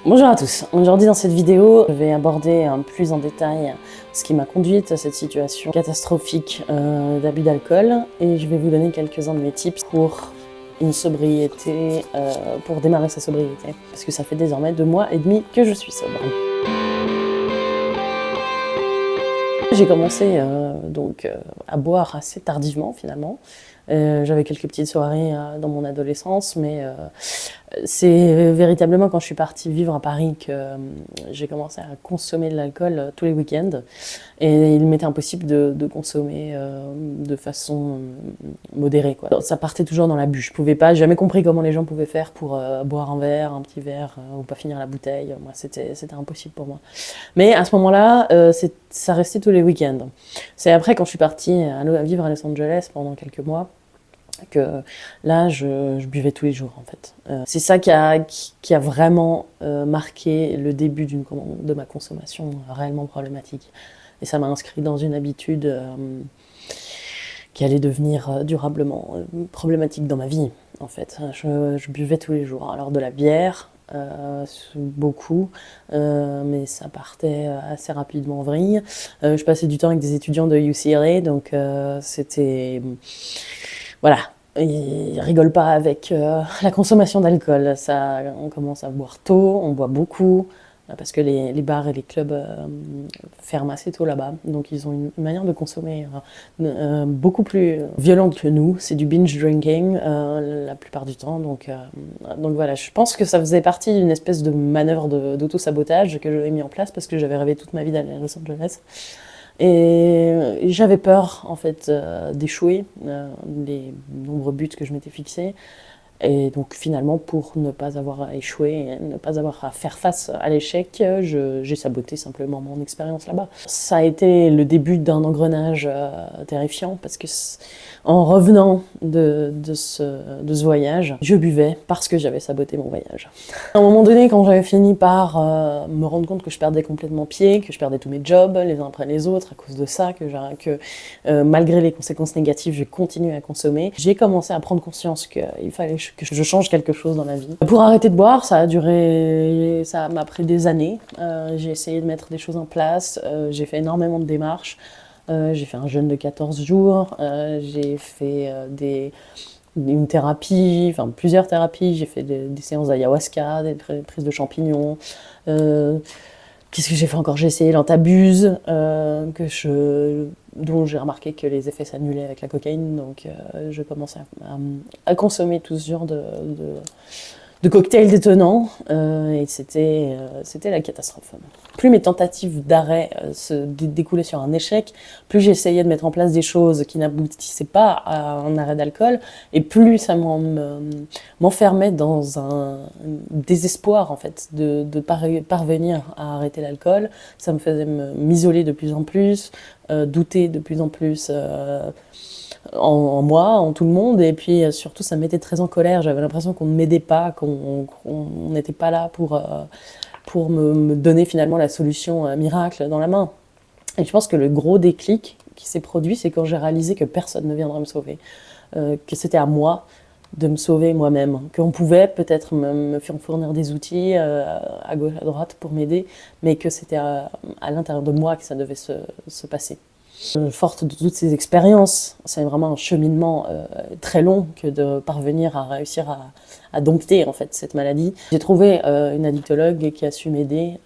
Bonjour à tous, aujourd'hui dans cette vidéo, je vais aborder plus en détail ce qui m'a conduite à cette situation catastrophique d'abus d'alcool et je vais vous donner quelques-uns de mes tips pour une sobriété, pour démarrer sa sobriété, parce que ça fait désormais 2 mois et demi que je suis sobre. J'ai commencé à boire assez tardivement finalement. J'avais quelques petites soirées dans mon adolescence, mais c'est véritablement quand je suis partie vivre à Paris que j'ai commencé à consommer de l'alcool tous les week-ends. Et il m'était impossible de consommer de façon modérée, quoi. Ça partait toujours dans l'abus. Je pouvais pas, j'ai jamais compris comment les gens pouvaient faire pour boire un petit verre, ou pas finir la bouteille. Moi, c'était impossible pour moi. Mais à ce moment-là, ça restait tous les week-ends. C'est après, quand je suis partie à vivre à Los Angeles pendant quelques mois, que là, je buvais tous les jours, en fait. C'est ça qui a vraiment marqué le début de ma consommation réellement problématique. Et ça m'a inscrit dans une habitude qui allait devenir durablement problématique dans ma vie, en fait. Je buvais tous les jours. Alors de la bière, beaucoup, mais ça partait assez rapidement en vrille. Je passais du temps avec des étudiants de UCLA, donc c'était... Voilà, ils rigolent pas avec la consommation d'alcool. On commence à boire tôt, on boit beaucoup, parce que les bars et les clubs ferment assez tôt là-bas. Donc ils ont une manière de consommer beaucoup plus violente que nous. C'est du binge drinking la plupart du temps. Donc voilà, je pense que ça faisait partie d'une espèce de manœuvre d'auto-sabotage que j'avais mis en place parce que j'avais rêvé toute ma vie d'aller à Los Angeles. Et j'avais peur, en fait, d'échouer les nombreux buts que je m'étais fixés. Et donc finalement, pour ne pas avoir à échouer, ne pas avoir à faire face à l'échec, j'ai saboté simplement mon expérience là-bas. Ça a été le début d'un engrenage terrifiant parce que en revenant de ce voyage, je buvais parce que j'avais saboté mon voyage. À un moment donné, quand j'avais fini par me rendre compte que je perdais complètement pied, que je perdais tous mes jobs les uns après les autres à cause de ça, que malgré les conséquences négatives, j'ai continué à consommer, j'ai commencé à prendre conscience qu'il fallait que je change quelque chose dans ma vie. Pour arrêter de boire, ça m'a pris des années. J'ai essayé de mettre des choses en place, j'ai fait énormément de démarches. J'ai fait un jeûne de 14 jours, j'ai fait une thérapie, enfin plusieurs thérapies, j'ai fait des séances d'ayahuasca, des prises de champignons. Qu'est-ce que j'ai fait encore? J'ai essayé l'antabuse, dont j'ai remarqué que les effets s'annulaient avec la cocaïne, donc je commençais à consommer tout ce genre de cocktails détonnants, et c'était la catastrophe. Plus mes tentatives d'arrêt se découlaient sur un échec, plus j'essayais de mettre en place des choses qui n'aboutissaient pas à un arrêt d'alcool, et plus ça m'enfermait dans un désespoir, en fait, de parvenir à arrêter l'alcool. Ça me faisait m'isoler de plus en plus, douter de plus en plus en moi, en tout le monde, et puis surtout ça me mettait très en colère. J'avais l'impression qu'on ne m'aidait pas, qu'on n'était pas là pour me donner finalement la solution miracle dans la main. Et je pense que le gros déclic qui s'est produit, c'est quand j'ai réalisé que personne ne viendrait me sauver, que c'était à moi de me sauver moi-même, qu'on pouvait peut-être me fournir des outils à gauche, à droite pour m'aider, mais que c'était à l'intérieur de moi que ça devait se passer. Forte de toutes ces expériences, c'est vraiment un cheminement très long que de parvenir à réussir à dompter en fait cette maladie. J'ai trouvé une addictologue qui a su m'aider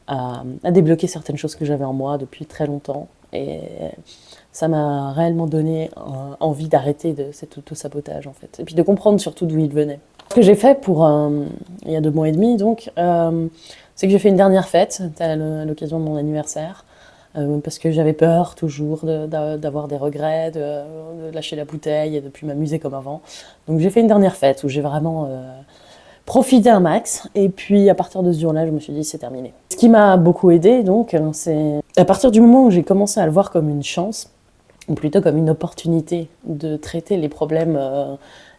à débloquer certaines choses que j'avais en moi depuis très longtemps, et ça m'a réellement donné envie d'arrêter cet auto-sabotage en fait, et puis de comprendre surtout d'où il venait. Ce que j'ai fait il y a 2 mois et demi donc, c'est que j'ai fait une dernière fête à l'occasion de mon anniversaire. Parce que j'avais peur toujours d'avoir des regrets, de lâcher la bouteille et de ne plus m'amuser comme avant. Donc j'ai fait une dernière fête où j'ai vraiment profité un max, et puis à partir de ce jour-là, je me suis dit c'est terminé. Ce qui m'a beaucoup aidé donc, c'est à partir du moment où j'ai commencé à le voir comme une chance, ou plutôt comme une opportunité de traiter les problèmes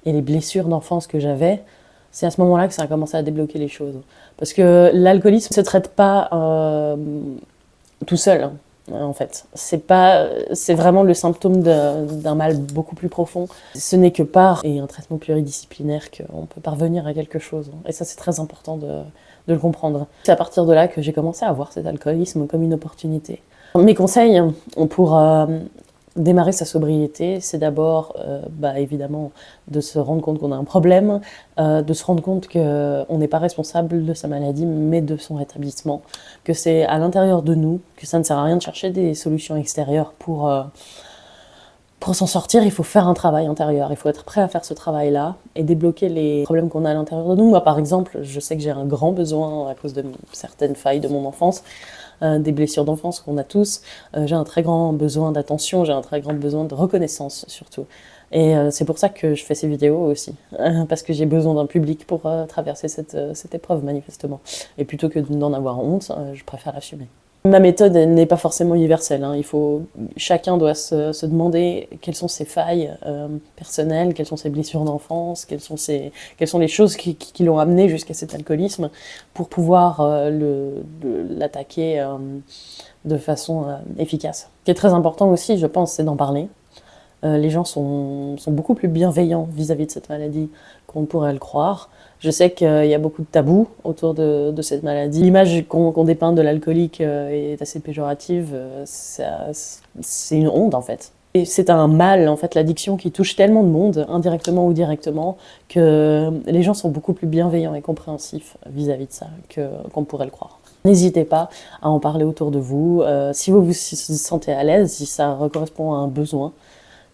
et les blessures d'enfance que j'avais, c'est à ce moment-là que ça a commencé à débloquer les choses. Parce que l'alcoolisme ne se traite pas tout seul. en fait. C'est vraiment le symptôme d'un mal beaucoup plus profond. Ce n'est que par et un traitement pluridisciplinaire qu'on peut parvenir à quelque chose. Et ça, c'est très important de le comprendre. C'est à partir de là que j'ai commencé à voir cet alcoolisme comme une opportunité. Mes conseils pour démarrer sa sobriété, c'est d'abord, évidemment, de se rendre compte qu'on a un problème, de se rendre compte qu'on n'est pas responsable de sa maladie, mais de son rétablissement, que c'est à l'intérieur de nous, que ça ne sert à rien de chercher des solutions extérieures pour s'en sortir. Il faut faire un travail intérieur, il faut être prêt à faire ce travail-là et débloquer les problèmes qu'on a à l'intérieur de nous. Moi, par exemple, je sais que j'ai un grand besoin, à cause de certaines failles de mon enfance, des blessures d'enfance qu'on a tous, j'ai un très grand besoin d'attention, j'ai un très grand besoin de reconnaissance surtout. Et c'est pour ça que je fais ces vidéos aussi, parce que j'ai besoin d'un public pour traverser cette épreuve manifestement. Et plutôt que d'en avoir honte, je préfère l'assumer. Ma méthode n'est pas forcément universelle. Chacun doit se demander quelles sont ses failles personnelles, quelles sont ses blessures d'enfance, quelles sont les choses qui l'ont amené jusqu'à cet alcoolisme pour pouvoir l'attaquer de façon efficace. Ce qui est très important aussi, je pense, c'est d'en parler. Les gens sont beaucoup plus bienveillants vis-à-vis de cette maladie qu'on pourrait le croire. Je sais qu'il y a beaucoup de tabous autour de cette maladie. L'image qu'on dépeint de l'alcoolique est assez péjorative. C'est une honte, en fait. Et c'est un mal, en fait, l'addiction qui touche tellement de monde, indirectement ou directement, que les gens sont beaucoup plus bienveillants et compréhensifs vis-à-vis de ça qu'on pourrait le croire. N'hésitez pas à en parler autour de vous. Si vous vous sentez à l'aise, si ça correspond à un besoin,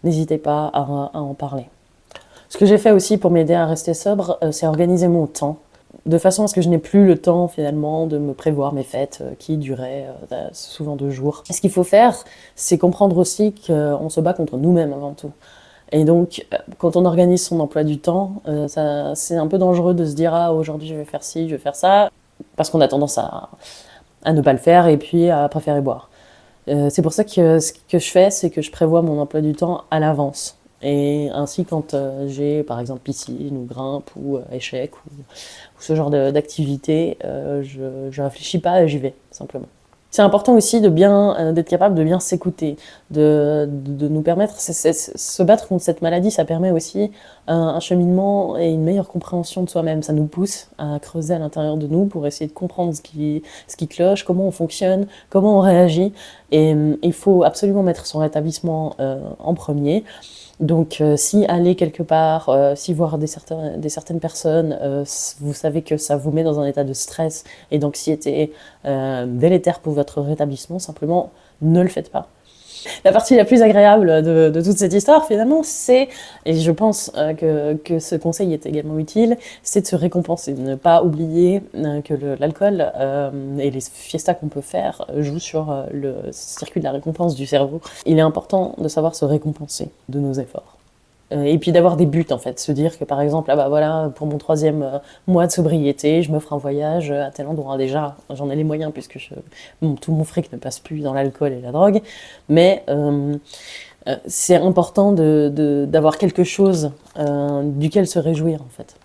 n'hésitez pas à en parler. Ce que j'ai fait aussi pour m'aider à rester sobre, c'est organiser mon temps, de façon à ce que je n'ai plus le temps finalement de me prévoir mes fêtes qui duraient souvent 2 jours. Et ce qu'il faut faire, c'est comprendre aussi qu'on se bat contre nous-mêmes avant tout. Et donc, quand on organise son emploi du temps, c'est un peu dangereux de se dire « Ah, aujourd'hui je vais faire ci, je vais faire ça », parce qu'on a tendance à ne pas le faire et puis à préférer boire. C'est pour ça que ce que je fais, c'est que je prévois mon emploi du temps à l'avance. Et ainsi, quand j'ai par exemple piscine ou grimpe ou échec ou ce genre d'activité, je réfléchis pas et j'y vais, simplement. C'est important aussi d'être capable de bien s'écouter, de nous permettre, se battre contre cette maladie, ça permet aussi un cheminement et une meilleure compréhension de soi-même. Ça nous pousse à creuser à l'intérieur de nous pour essayer de comprendre ce qui cloche, comment on fonctionne, comment on réagit. Et il faut absolument mettre son rétablissement en premier. Donc si aller quelque part, si voir des certaines personnes, vous savez que ça vous met dans un état de stress et d'anxiété délétère pour votre rétablissement, simplement ne le faites pas. La partie la plus agréable de toute cette histoire, finalement, c'est, et je pense que ce conseil est également utile, c'est de se récompenser, de ne pas oublier que l'alcool et les fiestas qu'on peut faire jouent sur le circuit de la récompense du cerveau. Il est important de savoir se récompenser de nos efforts. Et puis d'avoir des buts en fait, se dire que par exemple, ah bah voilà, pour mon 3e mois de sobriété, je me ferai un voyage à tel endroit. Déjà, j'en ai les moyens puisque tout mon fric ne passe plus dans l'alcool et la drogue, mais c'est important d'avoir quelque chose duquel se réjouir en fait.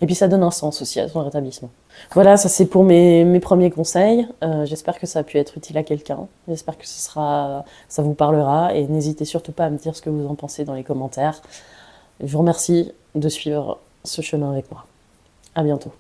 Et puis ça donne un sens aussi à son rétablissement. Voilà, ça c'est pour mes premiers conseils. J'espère que ça a pu être utile à quelqu'un. J'espère que ça vous parlera. Et n'hésitez surtout pas à me dire ce que vous en pensez dans les commentaires. Je vous remercie de suivre ce chemin avec moi. À bientôt.